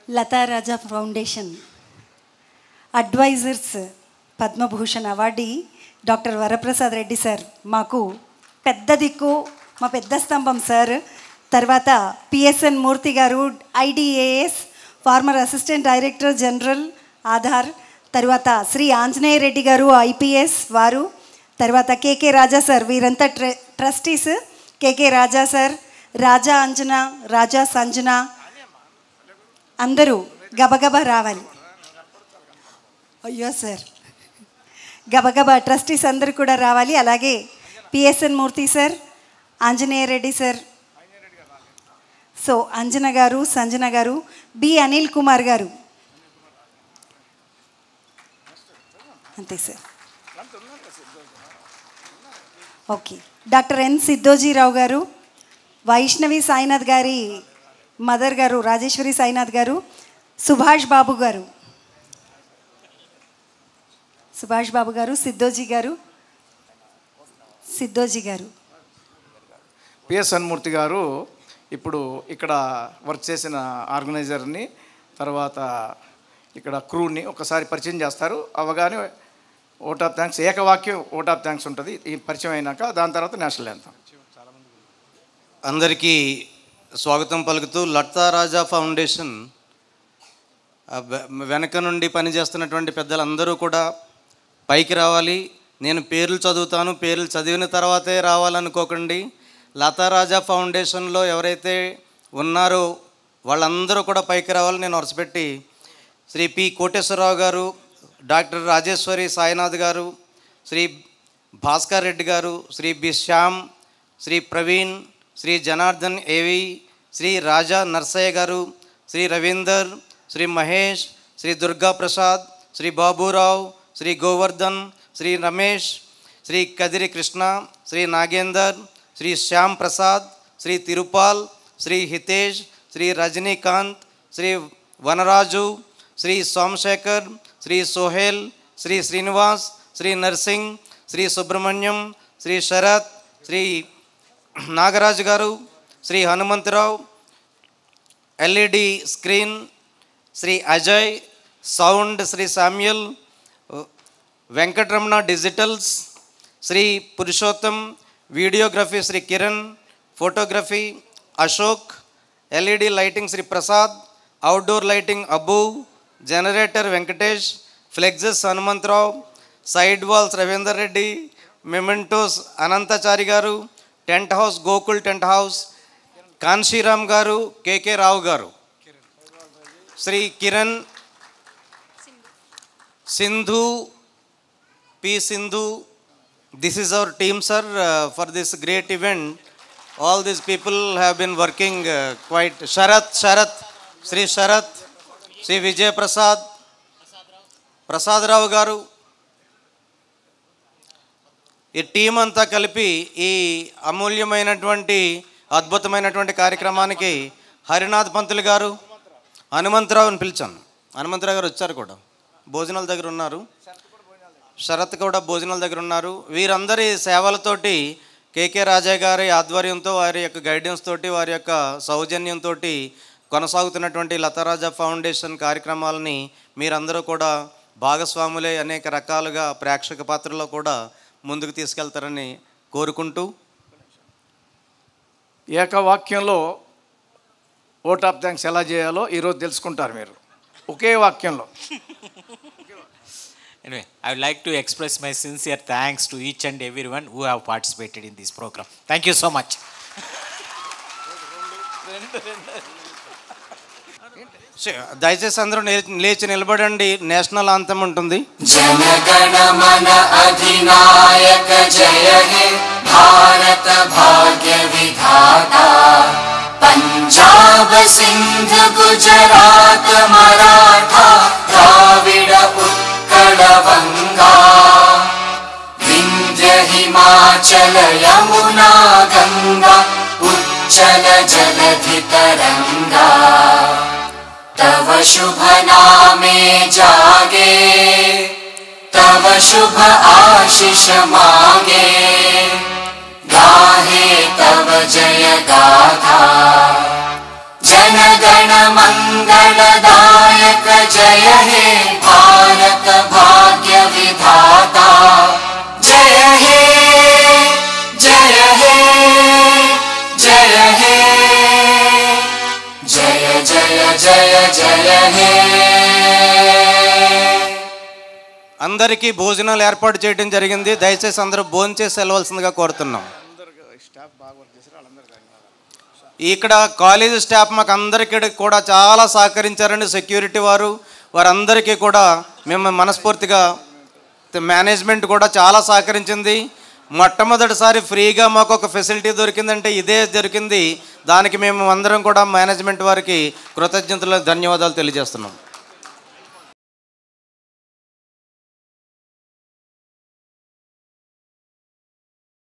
Lata Raja foundation advisers Padma Bhushan awardee doctor Varaprasad Reddy sir మాకు పెద్ద దిక్కు, మా పెద్ద స్తంభం సార్. తర్వాత పిఎస్ఎన్ మూర్తి గారు IDAS former assistant director general Aadhaar. తర్వాత శ్రీ ఆంజనేయ రెడ్డి గారు ఐపీఎస్ వారు. తర్వాత కేకే రాజా సార్, వీరంతా trustees. KK Raja sir, Raja Anjana, Raja Sanjana అందరూ గబగబా రావాలి. అయ్యో సార్, గబగబా ట్రస్టీస్ అందరూ కూడా రావాలి. అలాగే PSN Murthy sir, Anjaneya Reddy sir, so Anjana garu, Sanjana garu, B Anil Kumar garu, అంతే sir. Okay, doctor N Siddhoji Rao garu, Vaishnavi Sainath గారి మదర్ గారు రాజేశ్వరి సాయినాథ్ గారు, సుభాష్ బాబు గారు, సుభాష్ బాబు గారు, సిద్ధోజీ గారు, సిద్ధోజీ గారు, పిఎస్ఎన్ మూర్తి గారు ఇప్పుడు ఇక్కడ వర్క్ చేసిన ఆర్గనైజర్ని, తర్వాత ఇక్కడ క్రూని ఒకసారి పరిచయం చేస్తారు. అవగానే ఓట్ ఆఫ్ థ్యాంక్స్, ఏకవాక్యం ఓట్ ఆఫ్ థ్యాంక్స్ ఉంటుంది. ఈ పరిచయం అయినాక దాని తర్వాత నేషనల్ యాంథమ్. అందరికీ స్వాగతం పలుకుతూ, లతా రాజా ఫౌండేషన్ వెనక నుండి పనిచేస్తున్నటువంటి పెద్దలందరూ కూడా పైకి రావాలి. నేను పేర్లు చదువుతాను, పేర్లు చదివిన తర్వాతే రావాలనుకోకండి. లతా రాజా ఫౌండేషన్లో ఎవరైతే ఉన్నారో వాళ్ళందరూ కూడా పైకి రావాలి. నేను వరుసపెట్టి శ్రీ పి కోటేశ్వరరావు గారు, డాక్టర్ రాజేశ్వరి సాయినాథ్ గారు, శ్రీ భాస్కర్ రెడ్డి గారు, శ్రీ బి శ్యామ్, శ్రీ ప్రవీణ్, శ్రీ జనార్దన్ ఏవి, శ్రీ రాజా నర్సయ్య గారు, శ్రీ రవీందర్, శ్రీ మహేష్, శ్రీ దుర్గా ప్రసాద్, శ్రీ బాబురావు, శ్రీ గోవర్ధన్, శ్రీ రమేష్, శ్రీ కదిరి కృష్ణ, శ్రీ నాగేందర్, శ్రీ శ్యామ్ ప్రసాద్, శ్రీ తిరుపాల్, శ్రీ హితేష్, శ్రీ రజనీకాంత్, శ్రీ వనరాజు, శ్రీ సోమశేఖర్, శ్రీ సోహెల్, శ్రీ శ్రీనివాస్, శ్రీ నర్సింగ్, శ్రీ సుబ్రహ్మణ్యం, శ్రీ శరత్, శ్రీ నాగరాజు గారు, Shri Hanumantharao, LED screen Shri Ajay, sound Shri Samuel, Venkataramana digitals Shri Purushottam, videography Shri Kiran, photography Ashok, LED lighting Shri Prasad, outdoor lighting Abbu, generator Venkatesh, flexes Hanumantha Rao, side walls Ravinder Reddy, mementos Anantachari garu, tent house Gokul tent house Kanshiram garu, KK Rao garu, Shri Kiran, Sindhu, P Sindhu. This is our team, sir, for this great event. All these people have been working quite. Sharath, Sri Sharath, Sri Vijay Prasad, Prasad Rao garu. ఈ team అంతా కలిపి ఈ అమూల్యమైనటువంటి అద్భుతమైనటువంటి కార్యక్రమానికి హరినాథ్ పంతులు గారు, హనుమంతరావుని పిలిచాను. హనుమంతరావు గారు వచ్చారు కూడా, భోజనాల దగ్గర ఉన్నారు. శరత్ కూడా భోజనాల దగ్గర ఉన్నారు. వీరందరి సేవలతోటి కేకే రాజా గారి ఆధ్వర్యంతో, వారి యొక్క గైడెన్స్ తోటి, వారి యొక్క సౌజన్యంతో కొనసాగుతున్నటువంటి లతా రాజా ఫౌండేషన్ కార్యక్రమాలని మీరందరూ కూడా భాగస్వాములే అనేక రకాలుగా ప్రేక్షక పాత్రలో కూడా ముందుకు తీసుకెళ్తారని కోరుకుంటూ, ఏకవాక్యంలో ఓట్ ఆఫ్ థ్యాంక్స్ ఎలా చేయాలో ఈరోజు తెలుసుకుంటారు మీరు, ఒకే వాక్యంలో. Anyway, I would like to express my sincere thanks to each and everyone who have participated in this program. Thank you so much. దయచేసి అందరూ లేచి నిలబడండి. నేషనల్ ఆంథమ్ ఉంటుంది. జనగణ మన అధినాయక జయ హే భారత భాగ్య విధాత, పంజాబ్ సింధ్ గుజరాత్ మరాఠా ద్రావిడ ఉత్కళ వంగా, వింధ్య హిమాచల యమునా గంగా ఉజ్జల జలధి తరంగా, तव शुभ नामे जागे, तव शुभ आशीष मांगे, गाहे तव जय गाथा, जन गण मंगलदा जय जय हे అందరికీ భోజనాలు ఏర్పాటు చేయడం జరిగింది. దయచేసి అందరూ భోజనం చేసి వెళ్ళవలసిందిగా కోరుతున్నాం. ఇక్కడ కాలేజీ స్టాఫ్ మాకు అందరికీ కూడా చాలా సహకరించారండి. సెక్యూరిటీ వారందరికీ కూడా మేము మనస్ఫూర్తిగా, మేనేజ్మెంట్ కూడా చాలా సహకరించింది. మొట్టమొదటిసారి ఫ్రీగా మాకు ఒక ఫెసిలిటీ దొరికిందంటే ఇదే దొరికింది. దానికి మేము అందరం కూడా మేనేజ్మెంట్ వారికి కృతజ్ఞతలు, ధన్యవాదాలు తెలియజేస్తున్నాం.